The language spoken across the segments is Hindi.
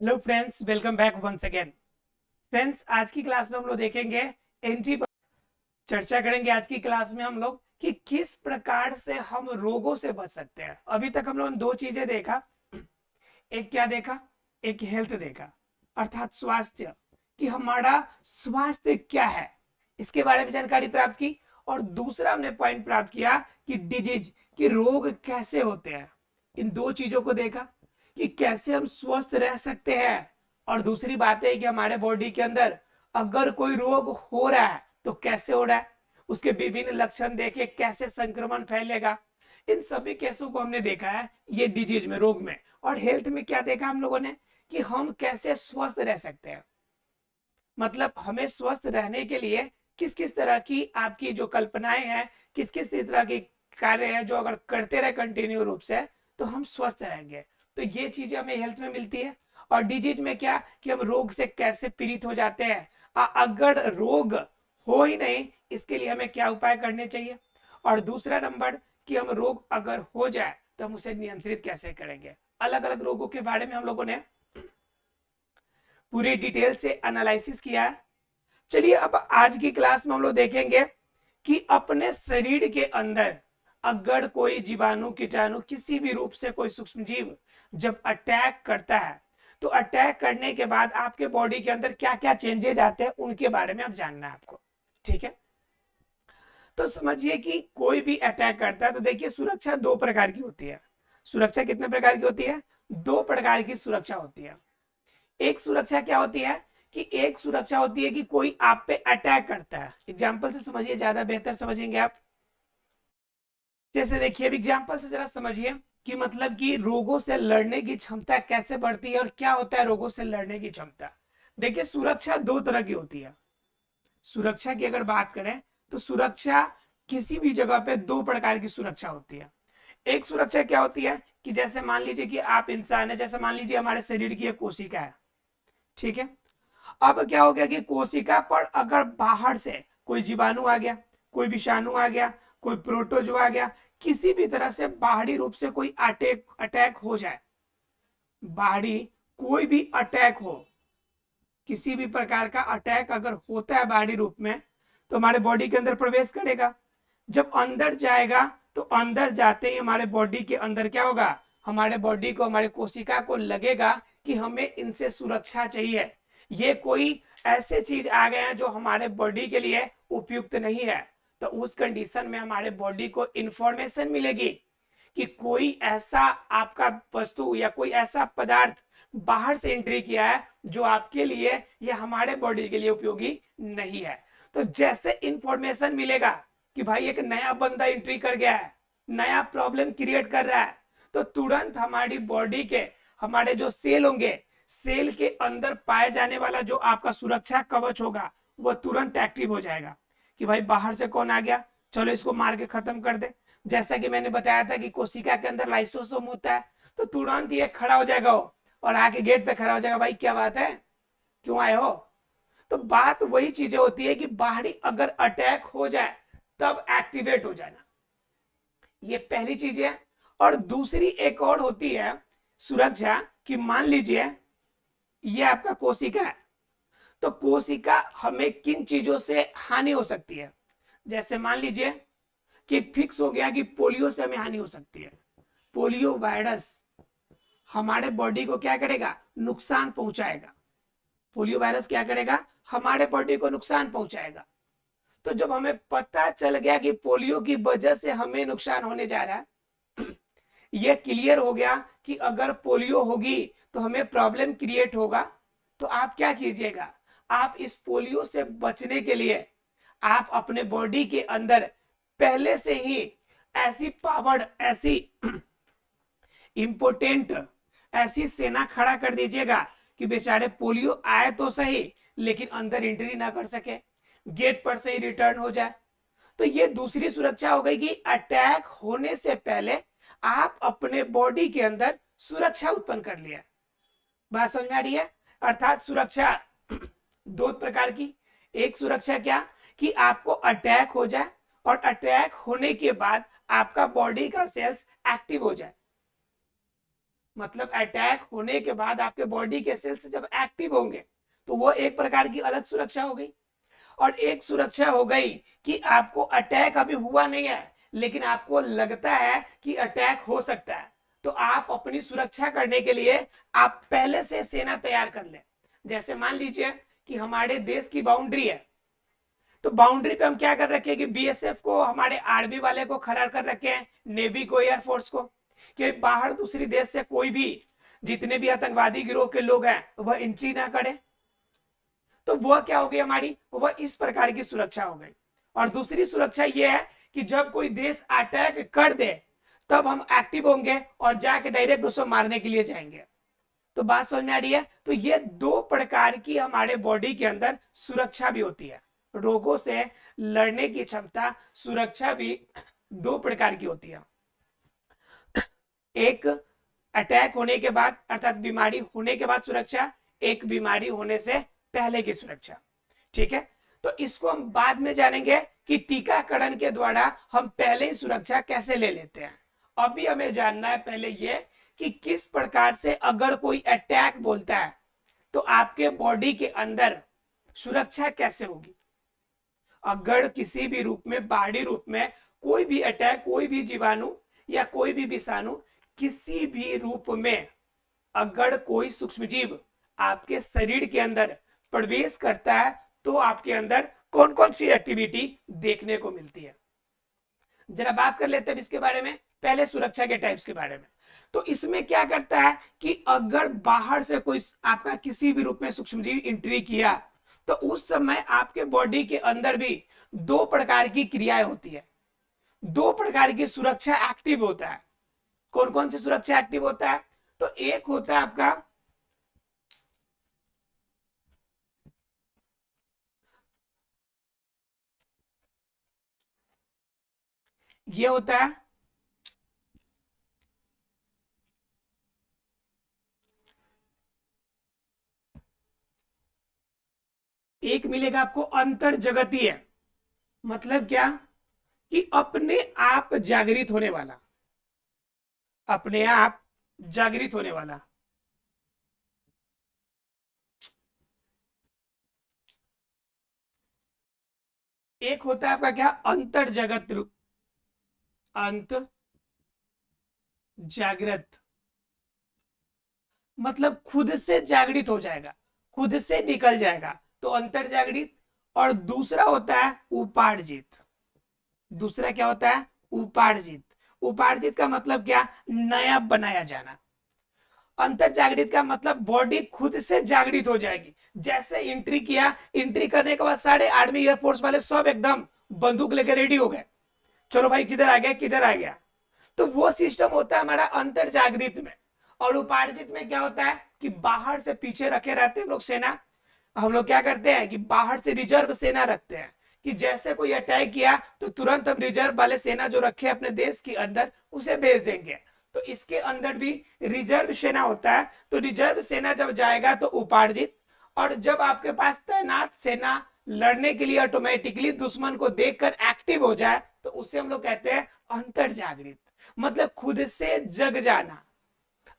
Hello friends, welcome back once again. Friends, आज की क्लास में हम लोग देखेंगे एंटी चर्चा करेंगे आज की क्लास में हम लोग कि किस प्रकार से हम रोगों से बच सकते हैं। अभी तक हम लोगों ने दो चीजें देखा। एक क्या देखा? एक हेल्थ देखा, अर्थात स्वास्थ्य, कि हमारा स्वास्थ्य क्या है, इसके बारे में जानकारी प्राप्त की। और दूसरा हमने पॉइंट प्राप्त किया कि डिजीज, कि रोग कैसे होते हैं। इन दो चीजों को देखा कि कैसे हम स्वस्थ रह सकते हैं। और दूसरी बात है कि हमारे बॉडी के अंदर अगर कोई रोग हो रहा है तो कैसे हो रहा है, उसके विभिन्न लक्षण देखे कैसे संक्रमण फैलेगा। इन सभी केसों को हमने देखा है ये डिजीज में, रोग में। और हेल्थ में क्या देखा हम लोगों ने कि हम कैसे स्वस्थ रह सकते हैं। मतलब हमें स्वस्थ रहने के लिए किस किस तरह की आपकी जो कल्पनाएं हैं, किस किस तरह के कार्य हैं जो अगर करते रहे कंटिन्यू रूप से तो हम स्वस्थ रहेंगे। तो ये चीजें हमें हेल्थ में मिलती है। और डिजीज में क्या कि हम रोग से कैसे पीड़ित हो जाते हैं, अगर रोग हो ही नहीं इसके लिए हमें क्या उपाय करने चाहिए। और दूसरा नंबर कि हम रोग अगर हो जाए तो हम उसे नियंत्रित कैसे करेंगे। अलग अलग रोगों के बारे में हम लोगों ने पूरी डिटेल से एनालिसिस किया है। चलिए अब आज की क्लास में हम लोग देखेंगे कि अपने शरीर के अंदर अगर कोई जीवाणु कीटाणु किसी भी रूप से कोई सूक्ष्म जीव जब अटैक करता है तो अटैक करने के बाद आपके बॉडी के अंदर क्या क्या चेंजेज आते हैं उनके बारे में अब जानना है आपको। ठीक है, तो समझिए कि कोई भी अटैक करता है तो देखिए सुरक्षा दो प्रकार की होती है। सुरक्षा कितने प्रकार की होती है? दो प्रकार की सुरक्षा होती है। एक सुरक्षा क्या होती है कि एक सुरक्षा होती है कि कोई आप पे अटैक करता है। एग्जाम्पल से समझिए, ज्यादा बेहतर समझेंगे आप। जैसे देखिए अब एग्जाम्पल से जरा समझिए कि मतलब कि रोगों से लड़ने की क्षमता कैसे बढ़ती है और क्या होता है रोगों से लड़ने की क्षमता। देखिए सुरक्षा दो तरह की होती है। सुरक्षा की अगर बात करें तो सुरक्षा किसी भी जगह पे दो प्रकार की सुरक्षा होती है। एक सुरक्षा क्या होती है कि जैसे मान लीजिए कि आप इंसान है, जैसे मान लीजिए हमारे शरीर की एक कोशिका है। ठीक है, अब क्या हो गया कि कोशिका पर अगर बाहर से कोई जीवाणु आ गया, कोई विषाणु आ गया, कोई प्रोटोजो आ गया, किसी भी तरह से बाहरी रूप से कोई अटैक अटैक हो जाए, बाहरी कोई भी अटैक हो, किसी भी प्रकार का अटैक अगर होता है बाहरी रूप में तो हमारे बॉडी के अंदर प्रवेश करेगा। जब अंदर जाएगा तो अंदर जाते ही हमारे बॉडी के अंदर क्या होगा, हमारे बॉडी को, हमारे कोशिका को लगेगा कि हमें इनसे सुरक्षा चाहिए। ये कोई ऐसे चीज आ गए हैं जो हमारे बॉडी के लिए उपयुक्त नहीं है। तो उस कंडीशन में हमारे बॉडी को इंफॉर्मेशन मिलेगी कि कोई ऐसा आपका वस्तु या कोई ऐसा पदार्थ बाहर से एंट्री किया है जो आपके लिए या हमारे बॉडी के लिए उपयोगी नहीं है। तो जैसे इंफॉर्मेशन मिलेगा कि भाई एक नया बंदा एंट्री कर गया है, नया प्रॉब्लम क्रिएट कर रहा है, तो तुरंत हमारी बॉडी के हमारे जो सेल होंगे, सेल के अंदर पाए जाने वाला जो आपका सुरक्षा कवच होगा वो तुरंत एक्टिव हो जाएगा कि भाई बाहर से कौन आ गया, चलो इसको मार के खत्म कर दे। जैसा कि मैंने बताया था कि कोशिका के अंदर लाइसोसोम होता है, तो तुरंत ये खड़ा हो जाएगा वो और आके गेट पे खड़ा हो जाएगा, भाई क्या बात है, क्यों आए हो। तो बात वही चीजें होती है कि बाहरी अगर अटैक हो जाए तब एक्टिवेट हो जाना, ये पहली चीज है। और दूसरी एक और होती है सुरक्षा कि मान लीजिए ये आपका कोशिका है, तो कोशिका हमें किन चीजों से हानि हो सकती है। जैसे मान लीजिए कि फिक्स हो गया कि पोलियो से हमें हानि हो सकती है। पोलियो वायरस हमारे बॉडी को क्या करेगा, नुकसान पहुंचाएगा। पोलियो वायरस क्या करेगा, हमारे बॉडी को नुकसान पहुंचाएगा। तो जब हमें पता चल गया कि पोलियो की वजह से हमें नुकसान होने जा रहा है, ये क्लियर हो गया कि अगर पोलियो होगी तो हमें प्रॉब्लम क्रिएट होगा, तो आप क्या कीजिएगा, आप इस पोलियो से बचने के लिए आप अपने बॉडी के अंदर पहले से ही ऐसी पावर, ऐसी इंपोर्टेंट, ऐसी सेना खड़ा कर दीजिएगा कि बेचारे पोलियो आए तो सही लेकिन अंदर एंट्री ना कर सके, गेट पर से ही रिटर्न हो जाए। तो ये दूसरी सुरक्षा हो गई कि अटैक होने से पहले आप अपने बॉडी के अंदर सुरक्षा उत्पन्न कर लिया। बात समझ में आ रही है? अर्थात सुरक्षा दो प्रकार की। एक सुरक्षा क्या कि आपको अटैक हो जाए और अटैक होने के बाद आपका बॉडी का सेल्स एक्टिव हो जाए। मतलब अटैक होने के बाद आपके बॉडी के सेल्स जब एक्टिव होंगे तो वो एक प्रकार की अलग सुरक्षा हो गई। और एक सुरक्षा हो गई कि आपको अटैक अभी हुआ नहीं है लेकिन आपको लगता है कि अटैक हो सकता है, तो आप अपनी सुरक्षा करने के लिए आप पहले से सेना तैयार कर लें। जैसे मान लीजिए कि हमारे देश की बाउंड्री है, तो बाउंड्री पे हम क्या कर रखे हैं कि बीएसएफ को, हमारे आर्मी वाले को खड़ा कर रखे हैं, नेवी को, एयरफोर्स को, कि बाहर दूसरी देश से कोई भी, जितने भी आतंकवादी गिरोह के लोग हैं वह एंट्री ना करे। तो वह क्या हो गई हमारी, वह इस प्रकार की सुरक्षा हो गई। और दूसरी सुरक्षा यह है कि जब कोई देश अटैक कर दे तब हम एक्टिव होंगे और जाके डायरेक्ट उसको मारने के लिए जाएंगे। तो बात समझ में आ रही है। तो ये दो प्रकार की हमारे बॉडी के अंदर सुरक्षा भी होती है, रोगों से लड़ने की क्षमता, सुरक्षा भी दो प्रकार की होती है। एक अटैक होने के बाद अर्थात बीमारी होने के बाद सुरक्षा, एक बीमारी होने से पहले की सुरक्षा। ठीक है, तो इसको हम बाद में जानेंगे कि टीकाकरण के द्वारा हम पहले ही सुरक्षा कैसे ले लेते हैं। अभी हमें जानना है पहले ये कि किस प्रकार से अगर कोई अटैक बोलता है तो आपके बॉडी के अंदर सुरक्षा कैसे होगी। अगर किसी भी रूप में, बाहरी रूप में कोई भी अटैक, कोई भी जीवाणु या कोई भी विषाणु किसी भी रूप में अगर कोई सूक्ष्मजीव आपके शरीर के अंदर प्रवेश करता है तो आपके अंदर कौन कौन सी एक्टिविटी देखने को मिलती है। जरा बात कर लेते हैं इसके बारे में, पहले सुरक्षा के टाइप्स के बारे में। तो इसमें क्या करता है कि अगर बाहर से कोई आपका किसी भी रूप में सूक्ष्मजीव एंट्री किया तो उस समय आपके बॉडी के अंदर भी दो प्रकार की क्रियाएं होती है, दो प्रकार की सुरक्षा एक्टिव होता है। कौन कौन सी सुरक्षा एक्टिव होता है, तो एक होता है आपका ये होता है एक मिलेगा आपको अंतर जगतीय, मतलब क्या कि अपने आप जागृत होने वाला, अपने आप जागृत होने वाला। एक होता है आपका क्या, अंतर जगत रूप, अंत जागृत, मतलब खुद से जागृत हो जाएगा, खुद से निकल जाएगा, तो अंतर जागृत। और दूसरा होता है उपार्जित, दूसरा क्या होता है, उपार्जित। उपार्जित का मतलब क्या, नया बनाया जाना। अंतर जागृत का मतलब बॉडी खुद से जागृत हो जाएगी। जैसे एंट्री किया, एंट्री करने के बाद सारे आर्मी एयरफोर्स वाले सब एकदम बंदूक लेकर रेडी हो गए, चलो भाई किधर आ गया, किधर आ गया। तो वो सिस्टम होता है हमारा अंतर जागृत में। और उपार्जित में क्या होता है कि बाहर से पीछे रखे रहते हैं लोग सेना, हम लोग क्या करते हैं कि बाहर से रिजर्व सेना रखते हैं कि जैसे कोई अटैक किया तो तुरंत हम रिजर्व वाले सेना जो रखे अपने देश के अंदर उसे भेज देंगे। तो इसके अंदर भी रिजर्व सेना होता है, तो रिजर्व सेना जब जाएगा तो उपार्जित। और जब आपके पास तैनात सेना लड़ने के लिए ऑटोमेटिकली दुश्मन को देखकर एक्टिव हो जाए तो उससे हम लोग कहते हैं अंतर जागृत, मतलब खुद से जग जाना,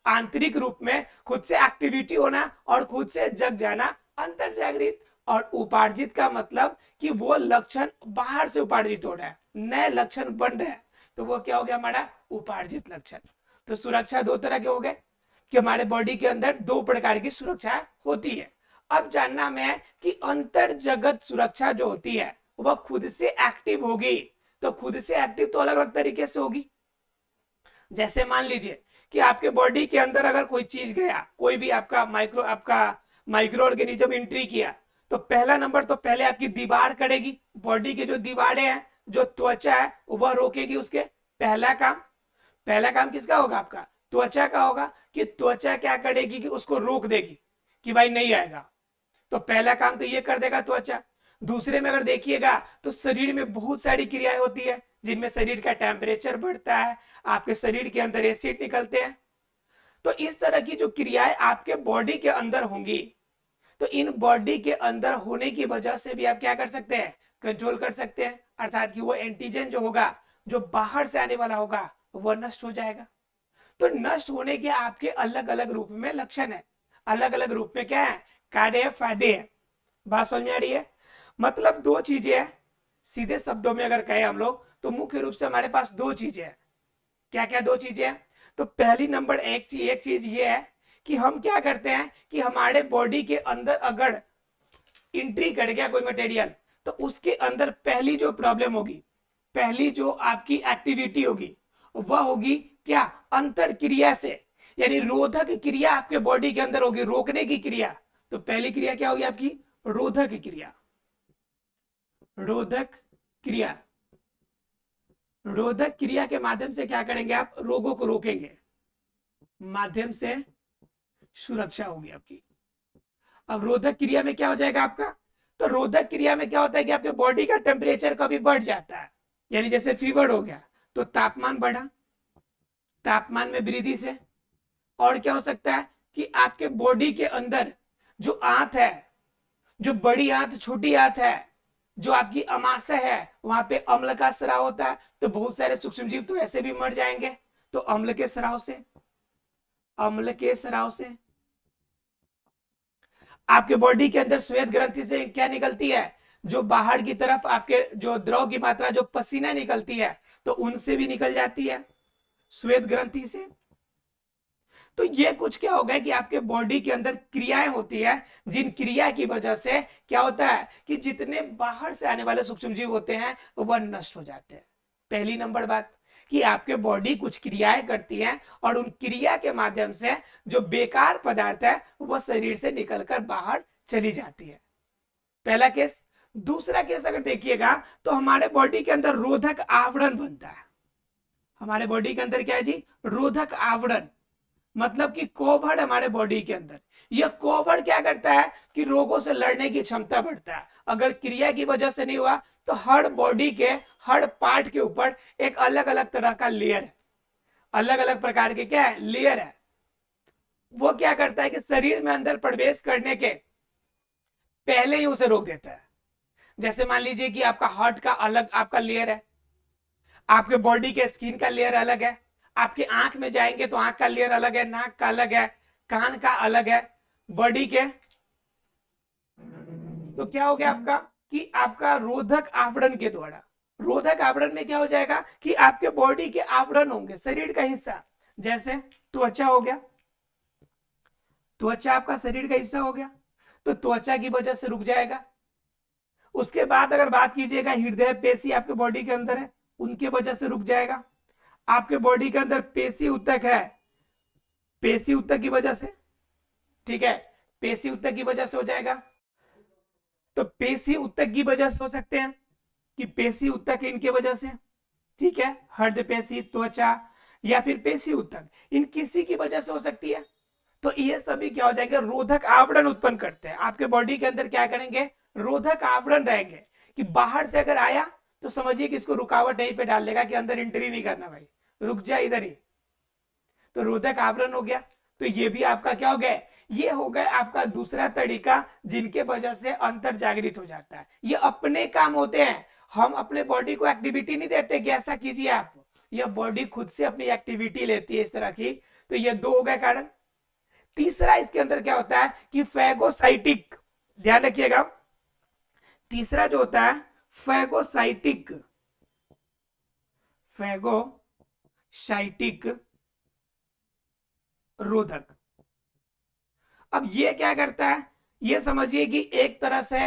आंतरिक रूप में खुद से एक्टिविटी होना और खुद से जग जाना अंतर जागृत। और उपार्जित का मतलब कि वो लक्षण बाहर से उपार्जित हो रहा है, नए लक्षण बन रहे हैं, तो वो क्या हो गया हमारा उपार्जित लक्षण। तो सुरक्षा दो तरह के हो गए कि हमारे बॉडी के अंदर दो प्रकार की सुरक्षा होती है। अब जानना में है कि अंतर जगत सुरक्षा जो होती है वह खुद से एक्टिव होगी, तो खुद से एक्टिव तो अलग अलग तरीके से होगी। जैसे मान लीजिए कि आपके बॉडी के अंदर अगर कोई चीज गया, कोई भी आपका माइक्रो ऑर्गेनिज्म एंट्री किया, तो पहला नंबर तो पहले आपकी दीवार करेगी, बॉडी के जो दीवारें हैं, जो त्वचा है वह रोकेगी उसके। पहला काम किसका होगा, आपका त्वचा का होगा कि त्वचा क्या करेगी कि उसको रोक देगी कि भाई नहीं आएगा, तो पहला काम तो ये कर देगा त्वचा। दूसरे में अगर देखिएगा तो शरीर में बहुत सारी क्रियाएं होती है जिनमें शरीर का टेम्परेचर बढ़ता है, आपके शरीर के अंदर एसिड निकलते हैं। तो इस तरह की जो क्रियाएं आपके बॉडी के अंदर होंगी, तो इन बॉडी के अंदर होने की वजह से भी आप क्या कर सकते हैं, कंट्रोल कर सकते हैं, अर्थात कि वो एंटीजन जो होगा, जो बाहर से आने वाला होगा, वह नष्ट हो जाएगा। तो नष्ट होने के आपके अलग अलग रूप में लक्षण है, अलग अलग रूप में क्या है, कार्य फायदे है। बात समझ में आ रही है? मतलब दो चीजें है, सीधे शब्दों में अगर कहें हम लोग तो मुख्य रूप से हमारे पास दो चीजें है। क्या क्या दो चीजें हैं? तो पहली नंबर एक चीज ये है कि हम क्या करते हैं कि हमारे बॉडी के अंदर अगर एंट्री कर गया कोई मटेरियल, तो उसके अंदर पहली जो प्रॉब्लम होगी, पहली जो आपकी एक्टिविटी होगी वह होगी क्या, अंतर क्रिया से, यानी रोधक क्रिया आपके बॉडी के अंदर होगी, रोकने की क्रिया। तो पहली क्रिया क्या होगी आपकी, रोधक क्रिया। रोधक क्रिया, रोधक क्रिया के माध्यम से क्या करेंगे आप, रोगों को रोकेंगे, माध्यम से सुरक्षा होगी आपकी। अब रोधक क्रिया में क्या हो जाएगा आपका, तो रोधक क्रिया में क्या होता है कि आपके बॉडी का टेम्परेचर कभी बढ़ जाता है, यानी जैसे फीवर हो गया तो तापमान बढ़ा, तापमान में वृद्धि से। और क्या हो सकता है कि आपके बॉडी के अंदर जो आंत है, जो बड़ी आंत छोटी आंत है, जो आपकी अमाशय है, वहां पे अम्ल का स्राव होता है, तो बहुत सारे सूक्ष्म जीव तो ऐसे भी मर जाएंगे। तो अम्ल के स्राव से, अम्ल के स्राव से आपके बॉडी के अंदर श्वेत ग्रंथि से क्या निकलती है, जो बाहर की तरफ आपके जो द्रव की मात्रा, जो पसीना निकलती है, तो उनसे भी निकल जाती है, श्वेत ग्रंथि से। तो ये कुछ क्या हो गया कि आपके बॉडी के अंदर क्रियाएं होती है, जिन क्रिया की वजह से क्या होता है कि जितने बाहर से आने वाले सूक्ष्म जीव होते हैं वह नष्ट हो जाते हैं। पहली नंबर बात कि आपके बॉडी कुछ क्रियाएं करती है और उन क्रिया के माध्यम से जो बेकार पदार्थ है वह शरीर से निकलकर बाहर चली जाती है। पहला केस। दूसरा केस अगर देखिएगा तो हमारे बॉडी के अंदर रोधक आवरण बनता है। हमारे बॉडी के अंदर क्या है जी, रोधक आवरण, मतलब कि कोभर हमारे बॉडी के अंदर। यह कोभर क्या करता है कि रोगों से लड़ने की क्षमता बढ़ता है। अगर क्रिया की वजह से नहीं हुआ तो हर बॉडी के हर पार्ट के ऊपर एक अलग अलग तरह का लेयर है, अलग अलग प्रकार के क्या है, लेयर है। वो क्या करता है कि शरीर में अंदर प्रवेश करने के पहले ही उसे रोक देता है। जैसे मान लीजिए कि आपका हार्ट का अलग आपका लेयर है, आपके बॉडी के स्किन का लेयर अलग है, आपके आंख में जाएंगे तो आंख का लेयर अलग है, नाक का अलग है, कान का अलग है, बॉडी के। तो क्या हो गया आपका कि आपका रोधक आवरण के द्वारा, रोधक आवरण में क्या हो जाएगा कि आपके बॉडी के आवरण होंगे, शरीर का हिस्सा, जैसे त्वचा हो गया, त्वचा आपका शरीर का हिस्सा हो गया, तो त्वचा की वजह से रुक जाएगा। उसके बाद अगर बात कीजिएगा, हृदय पेशी आपके बॉडी के अंदर है, उनके वजह से रुक जाएगा। आपके बॉडी के अंदर पेशी ऊतक है, पेशी ऊतक की वजह से, ठीक है, पेशी ऊतक की वजह से हो जाएगा। तो पेशी ऊतक की वजह से हो सकते हैं कि पेशी ऊतक इनके वजह से, ठीक है, हृदय पेशी, त्वचा या फिर पेशी ऊतक, इन किसी की वजह से हो सकती है। तो ये सभी क्या हो जाएंगे, रोधक आवरण उत्पन्न करते हैं। आपके बॉडी के अंदर क्या करेंगे, रोधक आवरण रहेंगे कि बाहर से अगर आया तो समझिए कि इसको रुकावट यहीं पे डाल देगा कि अंदर एंट्री नहीं करना भाई, रुक जा इधर ही। तो रोधक आवरण हो गया। तो ये भी आपका क्या हो गया, ये हो गया आपका दूसरा तरीका जिनके वजह से अंतर जागृत हो जाता है। ये अपने काम होते हैं, हम अपने बॉडी को एक्टिविटी नहीं देते कि ऐसा कीजिए आप, यह बॉडी खुद से अपनी एक्टिविटी लेती है इस तरह की। तो ये दो हो गए कारण। तीसरा इसके अंदर क्या होता है कि फैगोसाइटिक, ध्यान रखिएगा, तीसरा जो होता है फैगोसाइटिक, फैगोसाइटिक रोधक। अब ये क्या करता है, ये समझिए कि एक तरह से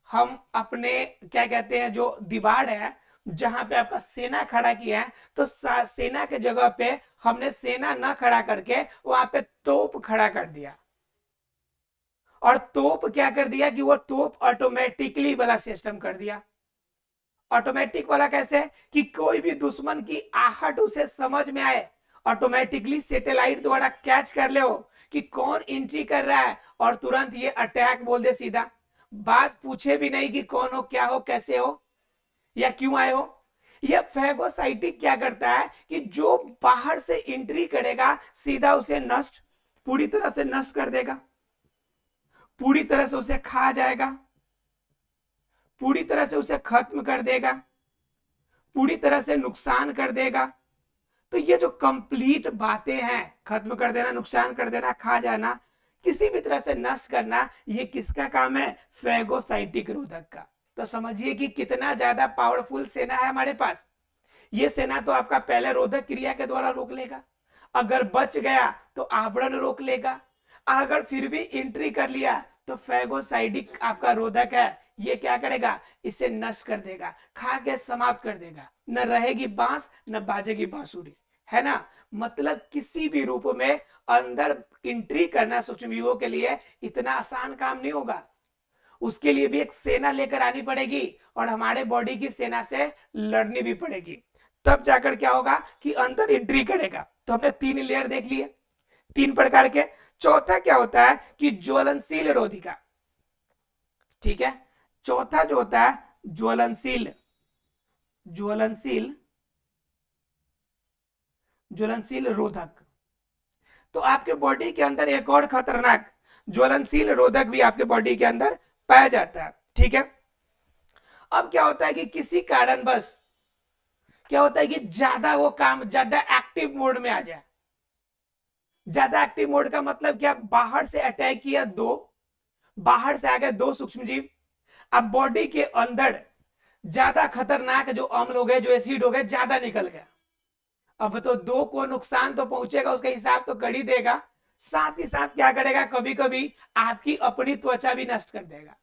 हम अपने क्या कहते हैं जो दीवार है जहां पे आपका सेना खड़ा किया है, तो सेना के जगह पे हमने सेना ना खड़ा करके वहां पे तोप खड़ा कर दिया। और तोप क्या कर दिया कि वो तोप ऑटोमेटिकली वाला सिस्टम कर दिया। ऑटोमेटिक वाला कैसे कि कोई भी दुश्मन की आहट उसे समझ में आए, ऑटोमेटिकली सैटेलाइट द्वारा कैच कर ले हो कि कौन एंट्री कर रहा है और तुरंत ये अटैक बोल दे सीधा, बात पूछे भी नहीं कि कौन हो, क्या हो, कैसे हो या क्यों आए हो। यह फैगोसाइटिक क्या करता है कि जो बाहर से एंट्री करेगा सीधा उसे नष्ट, पूरी तरह से नष्ट कर देगा, पूरी तरह से उसे खा जाएगा, पूरी तरह से उसे खत्म कर देगा, पूरी तरह से नुकसान कर देगा। तो ये जो कंप्लीट बातें हैं, खत्म कर देना, नुकसान कर देना, खा जाना, किसी भी तरह से नष्ट करना, ये किसका काम है? फैगोसाइटिक रोधक का। तो समझिए कि कितना ज्यादा पावरफुल सेना है हमारे पास। ये सेना तो आपका पहले रोधक क्रिया के द्वारा रोक लेगा, अगर बच गया तो आवरण रोक लेगा, अगर फिर भी एंट्री कर लिया तो फैगोसाइडिक आपका रोधक है, ये क्या करेगा? इसे नष्ट कर देगा, खा के समाप्त कर देगा। न रहेगी बांस न बाजेगी बांसुरी, है ना। मतलब किसी भी रूप में अंदर एंट्री करना सूक्ष्मजीवों के लिए इतना आसान काम नहीं होगा। उसके लिए भी एक सेना लेकर आनी पड़ेगी और हमारे बॉडी की सेना से लड़नी भी पड़ेगी, तब जाकर क्या होगा कि अंदर एंट्री करेगा। तो हमने 3 लेयर देख लिए, 3 प्रकार के। चौथा क्या होता है कि ज्वलनशील रोधिका। ठीक है, चौथा जो होता है ज्वलनशील रोधक। तो आपके बॉडी के अंदर एक और खतरनाक ज्वलनशील रोधक भी आपके बॉडी के अंदर पाया जाता है। ठीक है, अब क्या होता है कि किसी कारणवश क्या होता है कि ज्यादा वो काम ज्यादा एक्टिव मोड में आ जाए। ज्यादा एक्टिव मोड का मतलब क्या? बाहर से अटैक किया बाहर से आ गए 2 सूक्ष्मजीव, अब बॉडी के अंदर ज्यादा खतरनाक जो अम्ल हो गए, जो एसिड हो गए, ज्यादा निकल गया। अब तो 2 को नुकसान तो पहुंचेगा, उसका हिसाब तो कर ही देगा, साथ ही साथ क्या करेगा? कभी कभी आपकी अपनी त्वचा भी नष्ट कर देगा,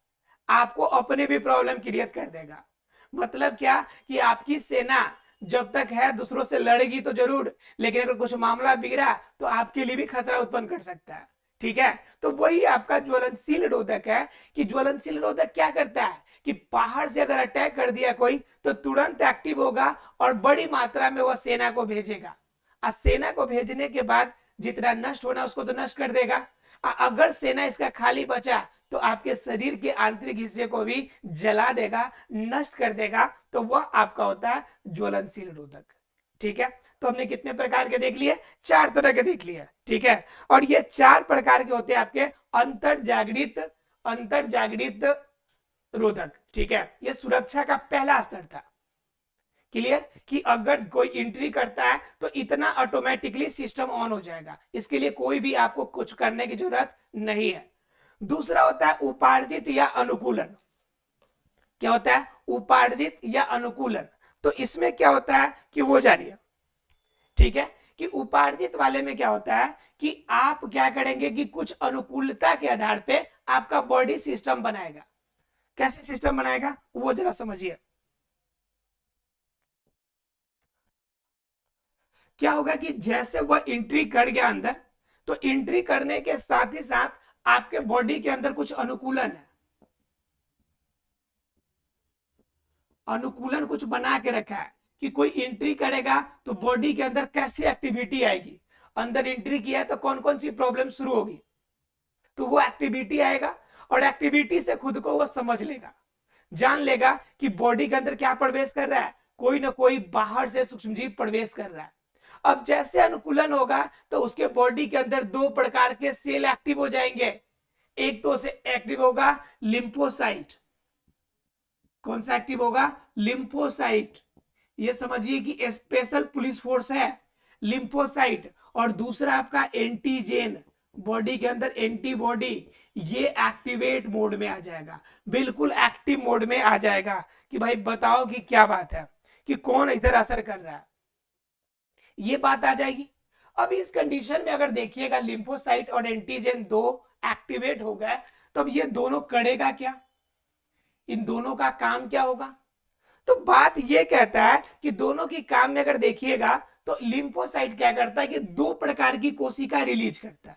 आपको अपने भी प्रॉब्लम क्रिएट कर देगा। मतलब क्या कि आपकी सेना जब तक है दूसरों से लड़ेगी तो जरूर, लेकिन अगर कुछ मामला बिगड़ा तो आपके लिए भी खतरा उत्पन्न कर सकता है। ठीक है, तो वही आपका ज्वलनशील रोधक है कि ज्वलनशील रोधक क्या करता है कि बाहर से अगर अटैक कर दिया कोई तो तुरंत एक्टिव होगा और बड़ी मात्रा में वह सेना को भेजेगा, और सेना को भेजने के बाद जितना नष्ट होना उसको तो नष्ट कर देगा। अगर सेना इसका खाली बचा तो आपके शरीर के आंतरिक हिस्से को भी जला देगा, नष्ट कर देगा। तो वह आपका होता है ज्वलनशील रोधक। ठीक है, तो हमने कितने प्रकार के देख लिए? 4 तरह के देख लिए। ठीक है, और ये 4 प्रकार के होते हैं आपके अंतर्जागृत रोधक। ठीक है, ये सुरक्षा का पहला स्तर था। क्लियर कि अगर कोई एंट्री करता है तो इतना ऑटोमेटिकली सिस्टम ऑन हो जाएगा, इसके लिए कोई भी आपको कुछ करने की जरूरत नहीं है। दूसरा होता है उपार्जित या अनुकूलन। क्या होता है? उपार्जित या अनुकूलन। तो इसमें क्या होता है कि वो जानिए। ठीक है, कि उपार्जित वाले में क्या होता है कि आप क्या करेंगे कि कुछ अनुकूलता के आधार पे आपका बॉडी सिस्टम बनाएगा। कैसे सिस्टम बनाएगा वो जरा समझिए। क्या होगा कि जैसे वह एंट्री कर गया अंदर, तो एंट्री करने के साथ ही साथ आपके बॉडी के अंदर कुछ अनुकूलन है, अनुकूलन कुछ बना के रखा है कि कोई एंट्री करेगा तो बॉडी के अंदर कैसी एक्टिविटी आएगी, अंदर एंट्री किया तो कौन कौन सी प्रॉब्लम शुरू होगी, तो वो एक्टिविटी आएगा और एक्टिविटी से खुद को वो समझ लेगा, जान लेगा कि बॉडी के अंदर क्या प्रवेश कर रहा है, कोई ना कोई बाहर से सूक्ष्मजीव प्रवेश कर रहा है। अब जैसे अनुकूलन होगा तो उसके बॉडी के अंदर 2 प्रकार के सेल एक्टिव हो जाएंगे। एक तो से एक्टिव होगा लिम्फोसाइट। कौन सा एक्टिव होगा? लिम्फोसाइट। ये समझिए कि स्पेशल पुलिस फोर्स है लिम्फोसाइट। और दूसरा आपका एंटीजेन, बॉडी के अंदर एंटीबॉडी, ये एक्टिवेट मोड में आ जाएगा, बिल्कुल एक्टिव मोड में आ जाएगा कि भाई बताओ कि क्या बात है, कि कौन इधर असर कर रहा है, ये बात आ जाएगी। अब इस कंडीशन में अगर देखिएगा लिम्फोसाइट और एंटीजन 2 एक्टिवेट हो गए, तो अब ये दोनों करेगा क्या, इन दोनों का काम क्या होगा? तो बात ये कहता है कि दोनों की काम में अगर देखिएगा तो लिम्फोसाइट क्या करता है कि 2 प्रकार की कोशिका रिलीज करता है।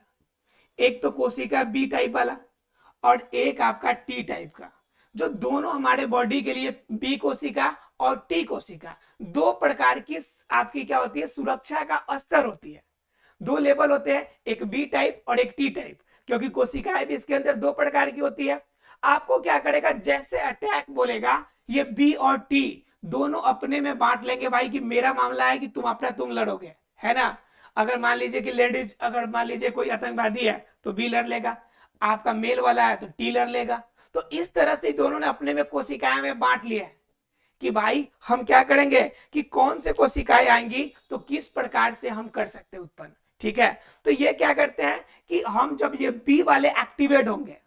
एक तो कोशिका बी टाइप वाला और एक आपका टी टाइप का, जो दोनों हमारे बॉडी के लिए बी कोशिका और टी कोशिका 2 प्रकार की आपकी क्या होती है? सुरक्षा का स्तर होती है। 2 लेवल होते हैं, एक बी टाइप और एक टी टाइप, क्योंकि कोशिकाएं भी इसके अंदर 2 प्रकार की होती है। आपको क्या करेगा? जैसे अटैक बोलेगा ये बी और टी दोनों अपने में बांट लेंगे भाई कि मेरा मामला है कि तुम अपना तुम लड़ोगे, है ना। अगर मान लीजिए कि लेडीज, अगर मान लीजिए कोई आतंकवादी है तो बी लड़ लेगा, आपका मेल वाला है तो टी लड़ लेगा। तो इस तरह से दोनों ने अपने में कोशिकाएं में बांट लिया है कि भाई हम क्या करेंगे कि कौन से कोशिकाएं आएंगी तो किस प्रकार से हम कर सकते हैं उत्पन्न। ठीक है, तो ये क्या करते हैं कि हम जब ये बी वाले एक्टिवेट होंगे,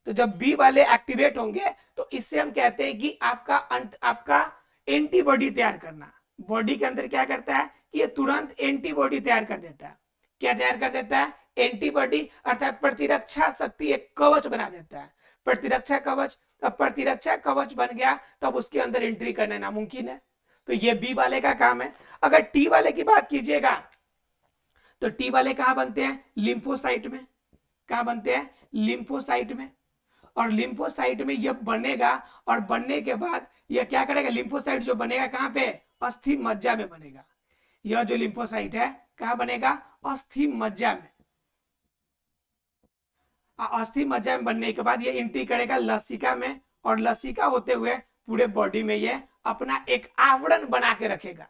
तो जब बी वाले एक्टिवेट होंगे तो इससे हम कहते हैं कि आपका एंटीबॉडी तैयार करना। बॉडी के अंदर क्या करता है कि ये तुरंत एंटीबॉडी तैयार कर देता है। क्या तैयार कर देता है? एंटीबॉडी, अर्थात प्रतिरक्षा शक्ति, एक कवच बना देता है, प्रतिरक्षा कवच। तब प्रतिरक्षा कवच बन गया तब उसके अंदर एंट्री करना नामुमकिन है। तो ये बी वाले का काम है। अगर टी वाले की बात कीजिएगा तो टी वाले कहां बनते हैं? लिम्फोसाइट में। कहां बनते हैं? लिम्फोसाइट में। और लिम्फोसाइट में यह बनेगा और बनने के बाद यह क्या करेगा? लिम्फोसाइट जो बनेगा कहां पे? अस्थि मज्जा में बनेगा। यह जो लिम्फोसाइट है कहां बनेगा? अस्थि मज्जा में। अस्थि मज्जा में बनने के बाद ये एंट्री करेगा लसिका में, और लसिका होते हुए पूरे बॉडी में ये अपना एक आवरण बना के रखेगा।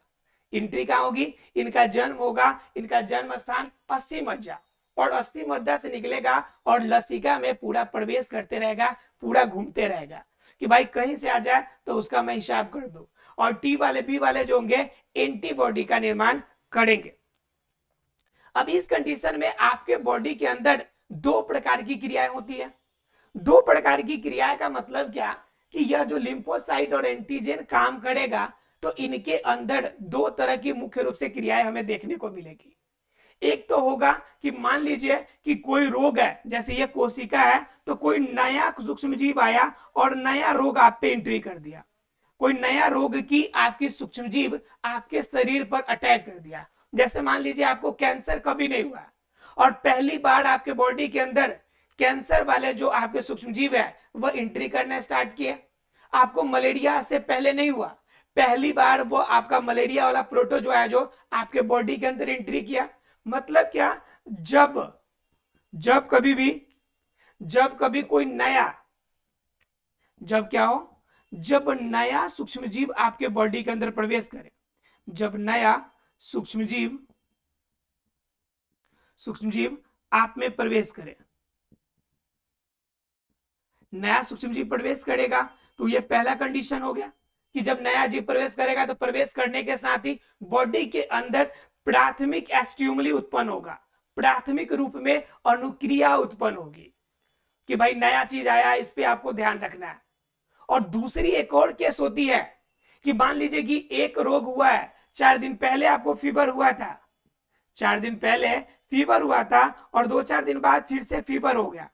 एंट्री कहां होगी? इनका जन्म होगा, इनका जन्म स्थान अस्थि मज्जा, और अस्थि मज्जा से निकलेगा और लसिका में पूरा प्रवेश करते रहेगा, पूरा घूमते रहेगा कि भाई कहीं से आ जाए तो उसका मैं हिसाब कर दूं। और टी वाले बी वाले जो होंगे एंटीबॉडी का निर्माण करेंगे। अब इस कंडीशन में आपके बॉडी के अंदर दो प्रकार की क्रियाएं होती है। दो प्रकार की क्रियाएं का मतलब क्या कि यह जो लिम्फोसाइट और एंटीजन काम करेगा तो इनके अंदर दो तरह की मुख्य रूप से क्रियाएं हमें देखने को मिलेगी। एक तो होगा कि मान लीजिए कि कोई रोग है, जैसे ये कोशिका है, तो कोई नया सूक्ष्मजीव आया और नया रोग आप पे एंट्री कर दिया। कोई नया रोग की आपकी सूक्ष्मजीव आपके शरीर पर अटैक कर दिया। जैसे मान लीजिए आपको कैंसर कभी नहीं हुआ और पहली बार आपके बॉडी के अंदर कैंसर वाले जो आपके सूक्ष्मजीव है वह एंट्री करना स्टार्ट किए। आपको मलेरिया से पहले नहीं हुआ, पहली बार वो आपका मलेरिया वाला प्रोटोजोआ है जो आपके बॉडी के अंदर एंट्री किया। मतलब क्या? जब कभी कोई नया, जब क्या हो? जब नया सूक्ष्मजीव आपके बॉडी के अंदर प्रवेश करे, जब नया सूक्ष्मजीव आप में प्रवेश करे, नया सूक्ष्मजीव प्रवेश करेगा तो ये पहला कंडीशन हो गया कि जब नया जीव प्रवेश करेगा तो प्रवेश करने के साथ ही बॉडी के अंदर प्राथमिक स्टिमुली उत्पन्न होगा, प्राथमिक रूप में अनुक्रिया उत्पन्न होगी कि भाई नया चीज आया, इस पे आपको ध्यान रखना है। और दूसरी एक और केस होती है कि मान लीजिए कि एक रोग हुआ है, 4 दिन पहले आपको फीवर हुआ था, 4 दिन पहले फीवर हुआ था और 2-4 दिन बाद फिर से फीवर हो गया।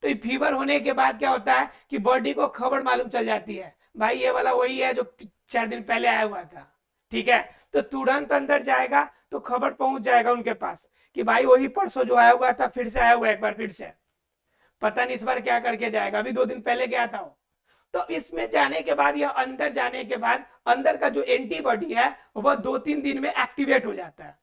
तो ये फीवर होने के बाद क्या होता है कि बॉडी को खबर मालूम चल जाती है, भाई ये वाला वही है जो 4 दिन पहले आया हुआ था। ठीक है, तो तुरंत अंदर जाएगा तो खबर पहुंच जाएगा उनके पास कि भाई वही परसों जो आया हुआ था फिर से आया हुआ, एक बार फिर से, पता नहीं इस बार क्या करके जाएगा, अभी 2 दिन पहले गया था वो। तो इसमें जाने के बाद या अंदर जाने के बाद अंदर का जो एंटीबॉडी है वह 2-3 दिन में एक्टिवेट हो जाता है,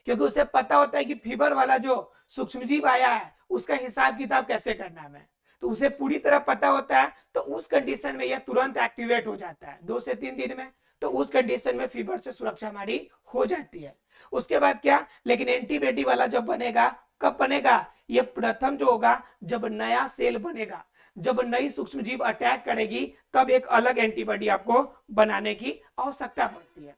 क्योंकि उसे पता होता है कि फीवर वाला जो सूक्ष्मजीव आया है उसका हिसाब किताब कैसे करना है, तो उसे पूरी तरह पता होता है। तो उस कंडीशन में यह तुरंत एक्टिवेट हो जाता है 2 से 3 दिन में। तो उस कंडीशन में फीवर से सुरक्षा हमारी हो जाती है। उसके बाद क्या? लेकिन एंटीबॉडी वाला जब बनेगा, कब बनेगा? यह प्रथम जो होगा जब नया सेल बनेगा, जब नई सूक्ष्मजीव अटैक करेगी तब एक अलग एंटीबॉडी आपको बनाने की आवश्यकता पड़ती है।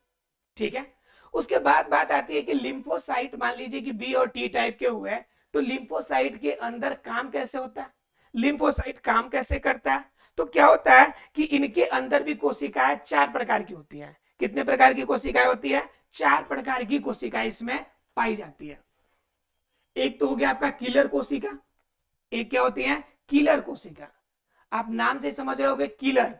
ठीक है, उसके बाद बात आती है कि लिम्फोसाइट, मान लीजिए कि बी और टी टाइप के हुए, तो लिम्फोसाइट के अंदर काम कैसे होता है? लिम्फोसाइट काम कैसे करता है? तो क्या होता है कि इनके अंदर भी कोशिकाएं 4 प्रकार की होती हैं। कितने प्रकार की कोशिकाएं होती है? 4 प्रकार की कोशिकाएं इसमें पाई जाती है। एक तो हो गया आपका किलर कोशिका। एक क्या होती है? किलर कोशिका। आप नाम से समझ रहे होगे किलर,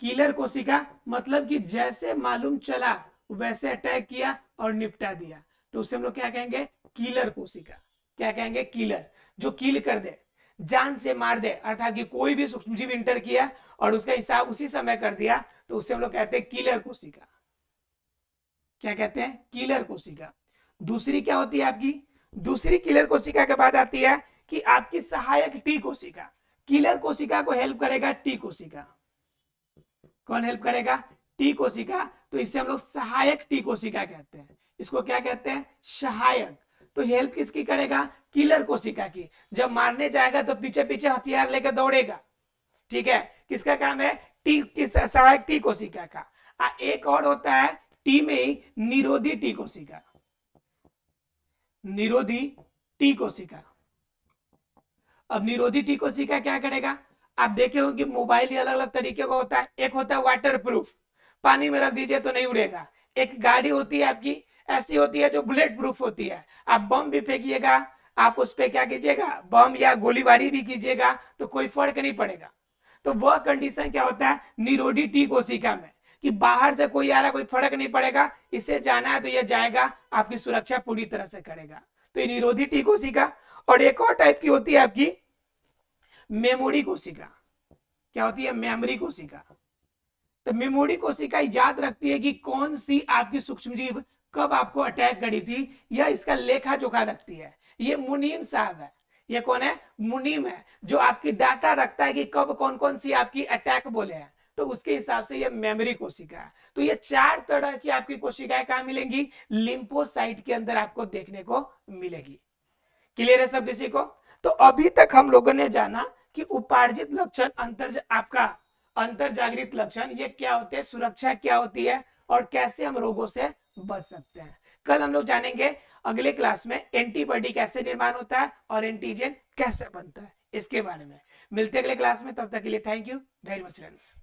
किलर कोशिका मतलब कि जैसे मालूम चला वैसे अटैक किया और निपटा दिया, तो उसे हम लोग क्या कहेंगे? किलर कोशिका। क्या कहेंगे? किलर, जो किल कर दे, जान से मार दे, अर्थात कि कोई भी सूक्ष्मजीव इंटर किया और उसका हिसाब उसी समय कर दिया, तो उससे हम लोग कहते हैं किलर कोशिका। क्या कहते हैं? किलर कोशिका। दूसरी क्या होती है आपकी? दूसरी किलर कोशिका के बाद आती है कि आपकी सहायक टी कोशिका। किलर कोशिका को हेल्प करेगा टी कोशिका। कौन हेल्प करेगा? टी कोशिका। तो इससे हम लोग सहायक टी कोशिका कहते हैं। इसको क्या कहते हैं? सहायक। तो हेल्प किसकी करेगा? किलर कोशिका की। जब मारने जाएगा तो पीछे पीछे हथियार लेकर दौड़ेगा। ठीक है, किसका काम है? टी की सहायक टी कोशिका का। एक और होता है टी में ही निरोधी टी कोशिका, निरोधी टी कोशिका। अब निरोधी टी कोशिका क्या करेगा, आप देखे हो कि मोबाइल ही अलग अलग तरीके का होता है। एक होता है वाटर प्रूफ, पानी में रख दीजिए तो नहीं उड़ेगा। एक गाड़ी होती है आपकी ऐसी होती है जो बुलेट प्रूफ होती है, आप बम भी फेंकिएगा, आप उस पर क्या कीजिएगा, बम या गोलीबारी भी कीजिएगा तो कोई फर्क नहीं पड़ेगा। तो वह कंडीशन क्या होता है निरोधी टी कोशिका में, कि बाहर से कोई आ रहा कोई फर्क नहीं पड़ेगा, इसे जाना है तो यह जाएगा, आपकी सुरक्षा पूरी तरह से करेगा। तो ये निरोधी टी कोशिका। और एक और टाइप की होती है आपकी मेमोरी कोशिका। क्या होती है, मेमोरी कोशिका। तो मेमोरी कोशिका याद रखती है कि कौन सी आपकी सूक्ष्मजीव कब आपको अटैक करी थी, यह इसका लेखा जोखा रखती है। ये मुनीम साहब है, ये कौन है, मुनीम है, जो आपकी डाटा रखता है कि कब कौन कौन सी आपकी अटैक बोले हैं, तो उसके हिसाब से ये मेमोरी कोशिका है। तो ये 4 तरह की आपकी कोशिकाएं कहां मिलेंगी, लिम्फोसाइट के अंदर आपको देखने को मिलेगी। क्लियर है सब किसी को। तो अभी तक हम लोगों ने जाना कि उपार्जित लक्षण, आपका अंतर जागृत लक्षण ये क्या होते हैं, सुरक्षा क्या होती है, और कैसे हम रोगों से बच सकते हैं। कल हम लोग जानेंगे अगले क्लास में एंटीबॉडी कैसे निर्माण होता है और एंटीजन कैसे बनता है, इसके बारे में। मिलते अगले क्लास में, तब तक के लिए thank you very much friends.